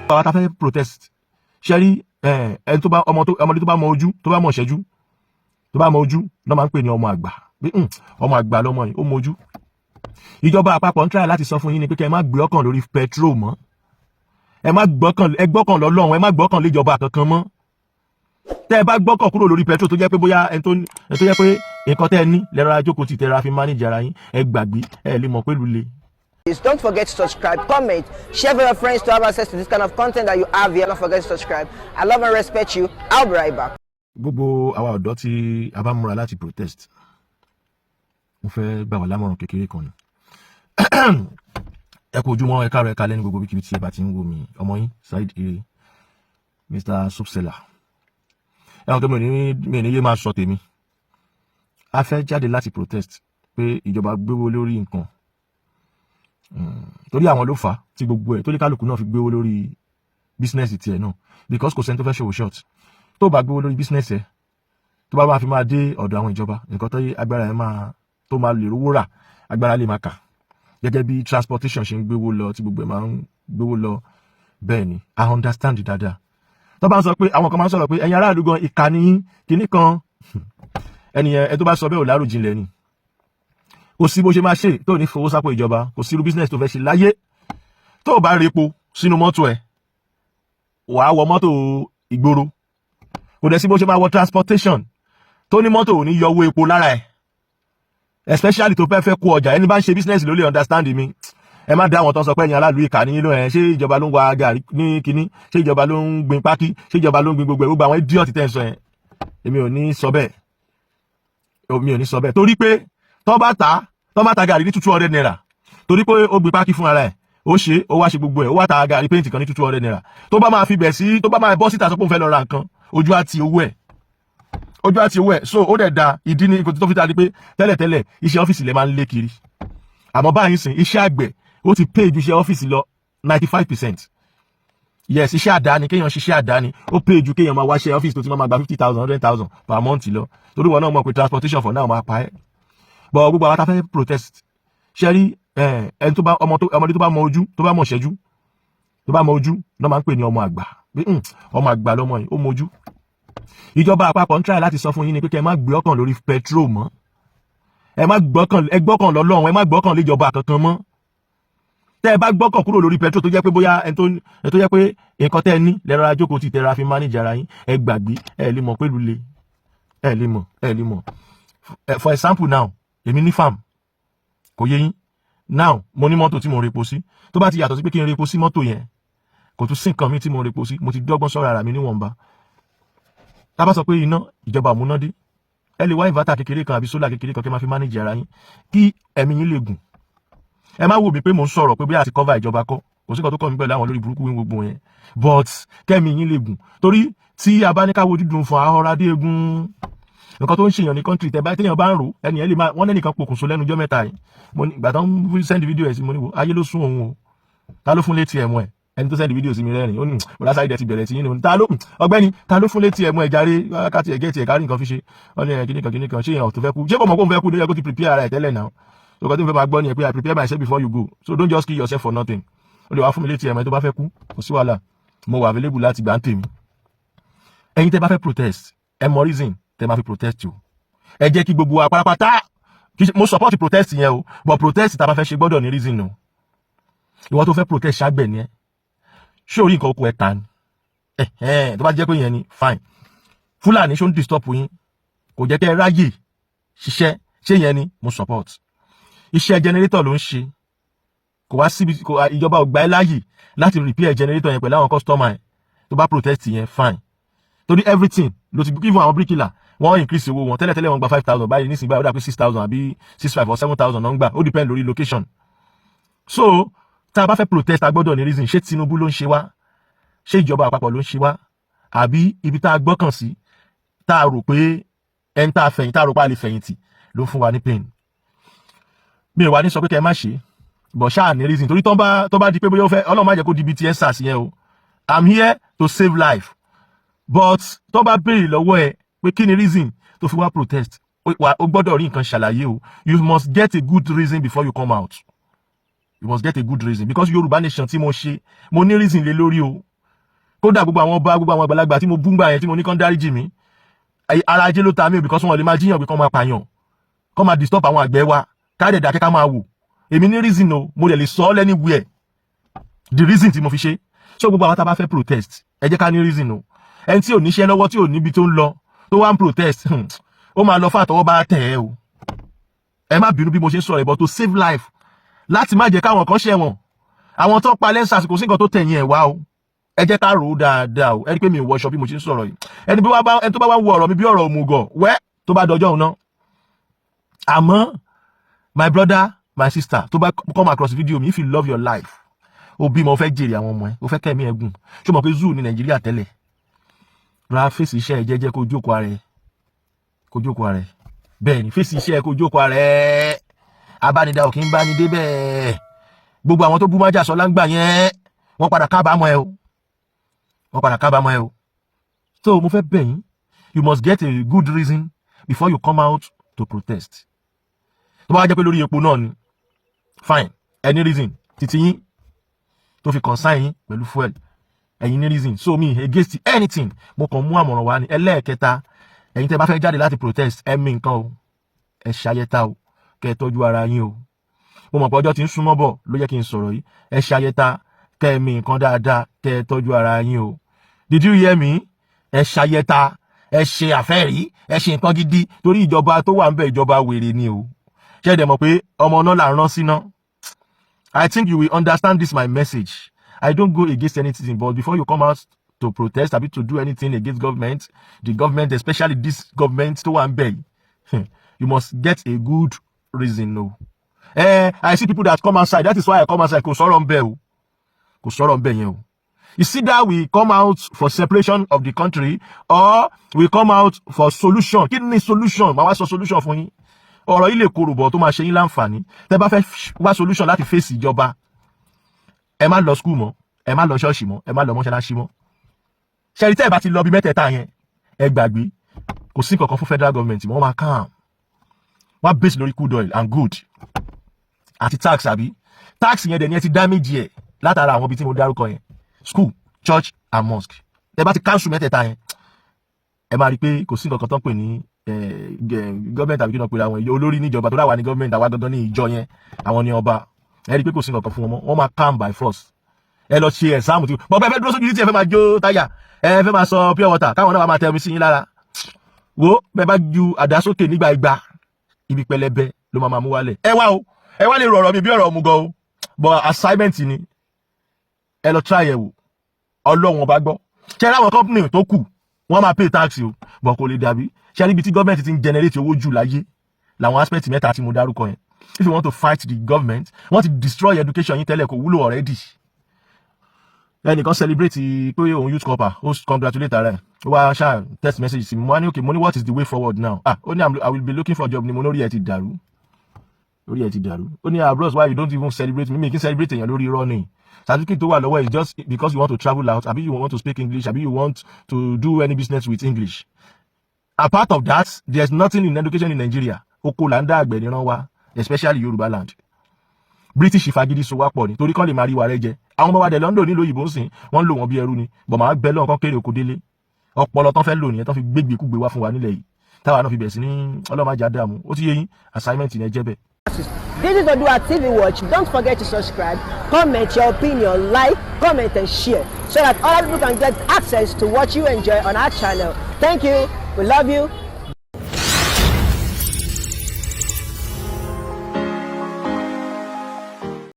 Àwọn tá fẹ́ protest ṣẹ́rí ẹni tó bá ọmọdé tó bá mọ ojú tó bá mọ ṣẹ́jú tó bá mọ ojú ló máa ń pè ní ọmọ àgbà ọmọ àgbà lọmọ yìí ó mọ ojú. Ìjọba àpapọ̀ ń try láti sọ fún yín ni pé kẹ́ ẹ má gbé ọkàn lórí petrol mọ́, ẹ gbọ́kàn lọ́lọ́run, ẹ má gbọ́kàn lé ìjọba kankan mọ́. Tẹ́ ẹ bá gbọ́kàn kúrò lórí petrol tó jẹ́ pé bóyá ẹni tó jẹ́ pé nǹkan tẹ́ ẹ ní lẹ́rọ ajókòó ti tẹ́ra fi manage ara yín, ẹ gbàgbé ẹ lè mọ̀ pé lulẹ̀. Don't forget to subscribe, comment, share with your friends to have access to this kind of content that you have here. Don't forget to subscribe. I love and respect you. I'll be right back. Gbogbo àwa ọ̀dọ́ tí a bá múra láti protest, mo fẹ́ gbà wá lámọ̀ràn kékeré kan ni. Ẹ kú ojúmọ́, ẹ káàárọ̀, ẹ káalẹ́ ní gbogbo ibikíbi tí ẹ bá ti ń wò mí. Ọmọ yín Saheed Ire, Mr. Subseller. Ẹ̀wọ̀n tó mi ní yé máa sọ tèmi. A fẹ́ jáde láti protest pé ìjọba gbéwó lórí nǹkan. Torí àwọn ló fà á tí gbogbo ẹ̀ tó lè kálukú náà fi gbéwó lórí bísínẹ́sì tiẹ̀ náà, because kò sẹ́ni tó fẹ́ ṣòwò short. Tó bá gbéwó lórí bísínẹ́sì ẹ̀ tó bá máa fi máa dé ọ̀dọ̀ àwọn ìjọba, nǹkan tó yẹ agbára ẹ̀ tó máa lè rówó rà, agbára lè máa kà. Gẹ́gẹ́ bí transportation ṣe ń gbéwó lọ tí gbogbo ẹ̀ máa ń gbéwó lọ, bẹ́ẹ̀ ni I understand dáadáa. Tó bá ń sọ pé àwọn kan máa ń sọ̀rọ̀ pé ẹ̀yin aráàlú gan ìkà ni kinní kan, ẹnìyẹn ẹ tó bá sọ bẹ́ẹ̀ ò láròjinlẹ̀ ni. Kò sí bó ṣe máa ṣe tó ní fowó sápò ìjọba, kò sí irú business tó fẹ́ ṣe láyé tó bá repo sínú mọ́tò ẹ̀ wàá wọ mọ́tò ìgboro. Kò dẹ̀ sí bó ṣe máa wọ transportation tó ní mọ́tò ò ní yọ owó epo lára ẹ̀, especially tó fẹ́ kó ọjà. Ẹni bá ń ṣe business ló lè understand mi. Ẹ má dá àwọn tó ń sọ pé ẹ̀yin aráàlú ìkà ní ẹ̀, ṣé ìjọba ló ń wa gàrí ní kinní, ṣé ìjọba ló ń gbin pákí, ṣé ìjọba ló ń gbin gbogbo àwọn idiot tẹ́ ń sọ yẹn. Èmi ò ní sọ bẹ́ẹ̀, torí pé tó bá ta gàrí ní 200 naira torí pé ó gbin pákí fún ara ẹ̀, ó ṣe ó wá ṣe gbogbo ẹ̀, ó wá ta gàrí paint kan ní 200 naira. Tó bá máa fi bẹ̀ sí, tó bá máa bọ́ síta sọ pé òun fẹ́ lọ ra nǹkan, ojú àti owó ẹ̀. So ó dẹ̀ da ìdí ní ìkòtí tó fi ta di pé tẹ́lẹ̀tẹ́lẹ̀ iṣẹ́ ọ́fíìsì lẹ máa ń lé kiri, àmọ́ báyìí sìn iṣẹ́ àgbẹ̀ ó ti pay ju iṣẹ́ ọ́fíìsì lọ 95%. Yes, iṣẹ́ àdáni, kéèyàn ṣiṣẹ́ àdáni ó pay ju kéèyàn máa wá ṣe ọ́fíìsì tó ti máa gba 50,000 100,000 per month lọ, torí wọn náà mọ̀ pé transportation for now máa pa ẹ́. But gbogbo àwọn tá fẹ́ protest ṣẹ́rí ẹni tó bá ọmọdé tó bá mọ ojú tó bá mọ ṣẹ́jú tó bá mọ ojú ló máa ń pè ní ọmọ àgbà. Ọmọ àgbà lọmọ yìí ó mọ ojú. Ìjọba àpapọ̀ ń try láti sọ fún yín ni pé kẹ́ ẹ má gbé ọkàn lórí petrol mọ́, ẹ gbọ́kàn lọ́lọ́run, ẹ má gbọ́kàn lé ìjọba kankan mọ́. Tẹ́ ẹ bá gbọ́kàn kúrò lórí petrol tó jẹ́ pé bóyá ẹni tó jẹ́ pé nǹkan tẹ́ ẹ ní lẹ́rọ ajókòó ti tẹ́ra fi manage ara yín, ẹ gbàgbé ẹ lè mọ̀ pé lulẹ̀, ẹ lè mọ̀. For example now, èmi ní farm, kò yé yín. Now mo ní mọ́tò tí mo repo sí, tó bá ti yàtọ̀ sí pé kí n repo sí mọ́tò yẹn, kò tún sí nǹkan mi tí mo repo sí, mo ti dọ́gbọ́n sọ́ra ara mi níwọ̀nba. Tá bá sọ pé iná ìjọba àmúnádé, ẹ lè wá inverter kékeré kan àbí solar kékeré kan kí ẹ máa fi manage ara yín kí ẹ̀mí yín lè gùn. Ẹ má wò mí pé mo ń sọ̀rọ̀ pé bí a ti cover ìjọba kọ́, kò sí nǹkan tó kọ́ mi pẹ̀lú àwọn olórí burúkú wí gbogbo yẹn, but kẹ́mi yín lè gùn. Torí tí a bá ní ká wo dídùn fún ahọ́ra dé egun, nǹkan tó ń ṣèyàn ní country téèyàn bá ń rò ẹni ẹ lè máa wọ́n lẹ́nìkan pokùnso lẹ́nu ọjọ́ mẹ́ta yìí. Mo ní ìgbà tó ń send video ẹ̀ sí mo ní wo ayé ló sún òun o, ta ló fún létí ẹ̀ mọ́ ẹ̀, ẹni tó send video sí mi rẹ́rìn ó ní ọ̀dà Saheed ti bẹ̀rẹ̀ sí yín ni ọgbẹ́ni ta ló fún létí ẹ̀ mọ́ ẹ̀ járe káti ẹ̀ gẹ́tì ẹ̀ kárí nǹkan fi ṣe wọ́n ní kíní kan ṣé èèyàn tó fẹ́ kú, ṣé kò mọ̀ kó ń fẹ́ kú ló yẹ kó ti prepare ara ẹ̀ tẹ́lẹ̀ náà. So nǹkan tó ń fẹ́ máa gbọ́ ni ẹ̀ pé I prepare myself before you go, so don't just kill yourself for nothing. Ó lè wá fún mi létí ẹ̀ mọ́ ẹ̀ tó bá fẹ́ kú, kò sí wàhálà, mo wà available láti gbà ń tèmi. Ẹ̀yin tẹ́ bá fẹ́ protest, ẹ mọ reason tẹ́ máa fi protest o. Ẹ jẹ́ kí gbogbo wa pátápátá, mo support protest yẹn o, but protest tá a bá fẹ́ ṣe gbọ́dọ̀ ní reason o. Ìwọ tó fẹ́ protest ṣàgbẹ̀ ni ẹ, ṣé orí nǹkan oko ẹ ta ni? Tó bá jẹ́ pé yẹn ni fine. Fúlàní ṣó ń disturb yín, kò jẹ́ kẹ́ ẹ ráyè ṣiṣẹ́, ṣé yẹn ni mo support. Iṣẹ́ generator ló ń ṣe, kò wá síbi ìjọba ò gbà ẹ́ láyè láti repair generator yẹn pẹ̀lú àwọn customer ẹ̀. Tó bá protest yẹn fine. Torí everything ló ti give àwọn bricklayer wọ́n increase owó wọn, tẹ́lẹ̀tẹ́lẹ̀ wọ́n gba 5,000 báyìí nísìnyí báyìí ó dà pé 6,000 àbí 6,500 or 7,000 náà ń gbà, ó depend lórí location. So tá a bá fẹ́ protest a gbọ́dọ̀ ní reason, ṣé Tinubu ló ń ṣe wá, ṣé ìjọba àpapọ̀ ló ń ṣe wá, àbí ibi tá a gbọ́kàn sí tá a rò pé ẹni tá a rò pé a lè fẹ̀yìntì ló ń fún wa ní pain. Mi ò wá ní sọ pé kẹ́ ẹ má ṣe, but ṣáà ní reason, torí tó bá di pé bóyá ó fẹ́ Ọlọ́run má jẹ́ kó di ibi tí ẹ sàs yẹn o. I'm here to save life, but tó bá béèrè lọ́wọ́ ẹ pé kí ni reason tó fi wá protest, o gbọ́dọ̀ rí nǹkan ṣàlàyé o. You must get a good reason before you come out. You must get a good reason, because Yoruba nation tí mo ṣe mo ní reason lé lórí o. kódà gbogbo àwọn ọba gbogbo àwọn àgbàlagbà tí mo bú gbà yẹn tí mo ní kán dáríjì mí ara ajé ló ta mí because wọn lè máa jíyàn pé kán máa pààyàn kán máa disturb àwọn àgbẹ̀ wa káàdẹ̀ dákẹ́ ká máa wò èmi ní reason o mo lè sọ ọ́ anywhere the reason tí mo fi ṣe so gbogbo àwọn tá a bá fẹ́ protest ẹ jẹ́ ká ní reason o ẹni tí ò níṣẹ́ lọ́wọ́ tí ò níbi tó ń lọ tó wá ń protest ó máa lọ fún àtọwọ́ bá tẹ̀ ẹ́ o ẹ má bínú bí mo ṣe ń sọ̀rọ̀ ìbọn to save life láti má jẹ́ káwọn kan ṣẹ̀wọ̀n àwọn tó pa lẹ́sà kò sí nǹkan tó tẹ̀yìn ẹ̀ wá o ẹ jẹ́ ká rò ó dáadáa o ẹ rí pé mi ò wọṣọ bí mo ṣe ń sọ̀rọ̀ yìí ẹni tó bá wá wo ọ̀rọ̀ mi bí ọ̀rọ̀ òmùgọ̀ wẹ́ tó bá dọjọ́ òun náà àmọ́ my brother my sister tó bá come across video mi if you love your life o bí mo fẹ́ jèrè àwọn ọmọ ẹ o fẹ́ kẹ́mi ẹ̀gùn ṣé o mọ̀ pé zoo ní Nàìjíríà tẹ́lẹ̀ ra fèsì iṣẹ́ ẹ jẹ́jẹ́ kó jókòó ara ẹ bẹ́ẹ̀ ni fèsì iṣẹ́ ẹ kó jókòó ara ẹ abánidá ò kí ń bá ní dé bẹ́ẹ̀ gbogbo àwọn tó bú májà sọ láǹgbà yẹn wọ́n padà kábàámọ̀ ẹ o so mo fẹ́ bẹ̀ yín you must get a good reason before you come out to protest tó bá jẹ́ pé lórí epo náà ni fine any reason títí yín tó fi consign yín pẹ̀lú fuel ẹ̀yin ní reason so me against anything mo kàn mú àmọ̀ràn wá ní ẹlẹ́ẹ̀kẹta ẹ̀yin tẹ́ bá fẹ́ jáde láti protest ẹ mí nǹkan o ẹ ṣayẹta o kẹ́ ẹ tọ́jú ara yín o mo mọ̀ pé ọjọ́ tí ń súnmọ́ bọ̀ ló yẹ kí n sọ̀rọ̀ yìí ẹ ṣayẹta kẹ́ ẹ mí nǹkan dáadáa kẹ́ ẹ tọ́jú ara yín o did you hear me ẹ ṣayẹta ẹ ṣe àfẹ́rí ẹ ṣe nǹkan gidi torí ìjọba tó wà ń bẹ̀ ìjọba wèrè ni o ṣé ẹ dẹ̀ mọ̀ pé ọmọ náà là ń rán síná I think you will understand this my message I don't go against anything but before you come out to protest abi to do anything against government the government especially this government tó wà ń bẹ̀ you must get a good reason no I see people that come outside that is why I come outside kò sọ̀rọ̀ ń bẹ̀ o kò sọ̀rọ̀ ń bẹ̀ yẹn o you see that we come out for separation of the country or we come out for solution kí ni solution màá wá sọ solution fún yín ọ̀rọ̀ yìí lè korò bọ̀ tó máa ṣe yín láǹfààní tẹ́ bá fẹ́ wá solution láti fèsì ìjọba ẹ má lọ school mọ́ ẹ má lọ ṣọ́ọ̀ṣì mọ́ ẹ má lọ mọ́ṣáláṣí mọ́ ṣẹ́rí tẹ́ ẹ bá ti lọ bí mẹ́tẹ̀ẹ̀ta yẹn ẹ gbàgbé kò sí nǹkan kan fún federal government wọ́n máa calm wọ́n base lórí crude oil and good àti tax àbí tax yẹn dẹ̀ ni ẹ ti damage ẹ̀ látara àwọn ibi tí mo dárúkọ yẹn school church and mosque ẹ bá ti cancel mẹ́tẹ̀ẹ̀ta yẹn ẹ máa rí i pé kò sí nǹkan kan tó ń pè ní government àbí kí wọ́n pè àwọn olórí níjọba tó dáwà ní government àwa gangan ní ìjọ yẹn àwọn ní ọba ẹ rí i pé kò sí nǹkan kan fún wọn wọ́n máa calm by force ẹ lọ ṣe exam tí bọ́ bẹ́ẹ̀ fẹ́ dúró sójú tí ẹ fẹ́ máa jó táyà ẹ fẹ́ máa sọ pure water káwọn náà máa tẹ omi sí yín lára wo bẹ́ẹ̀ bá ju àdá sókè nígbà igba ibi pẹlẹbẹ ló máa mú wálẹ̀ ẹ wá lè rọ̀rọ̀ mi bí ọ̀rọ̀ òmùgọ̀ o but assignment ni ẹ lọ try ẹ wò ọlọ́run ọba gbọ́ ṣe ráwọn company tó kù wọ́n máa pay tax o but kò lè dàbí ṣe níbi tí government ti ń generate owó jù láyé làwọn aspect mẹ́ta tí mo dárúkọ yẹn if you want to fight the government wọ́n ti destroy education yín tẹ́lẹ̀ kò wúlò already ẹnìkan celebrate pé òun youth corps ó congratulate ara ẹ̀ ó wá ṣáà text message sí mi mo ní okay mo ní what is the way forward now ó ní I will be looking for a job ni mo ní orí ẹ̀ ti dàrú ó ní bros why you don't even celebrate me kí n celebrate èèyàn lórí irọ́ ni certificate tó wà lọ́wọ́ is just because you want to travel out àbí you want to speak English àbí you want to do any business with English apart of that there is nothing in education in Nigeria oko là ń dá àgbẹ̀ níran wa especially Yoruba land British ìfagídí so wá pọ̀ ni torí kán lè máa rí wa rẹ jẹ àwọn ọmọ wa dẹ̀ London nílò òyìnbó ń sìn wọ́n ń lò wọ́n bí ẹrú ni bọ̀ máa gbẹ́ lọ́n kán kéré oko délé ọpọlọ tán fẹ́ lò nìyẹn tán fi gbégbé kúgbé wá fún wa nílẹ̀ yìí táwa náà fi bẹ̀ sí ní ọlọ́màjà dààmú ó ti yé yín assignment yẹn jẹ́ bẹ́ẹ̀. This is ODUA TV Watch. Don't forget to subscribe, comment your opinion, like, comment and share so that other people can get access to what you enjoy on our channel. Thank you. We love you.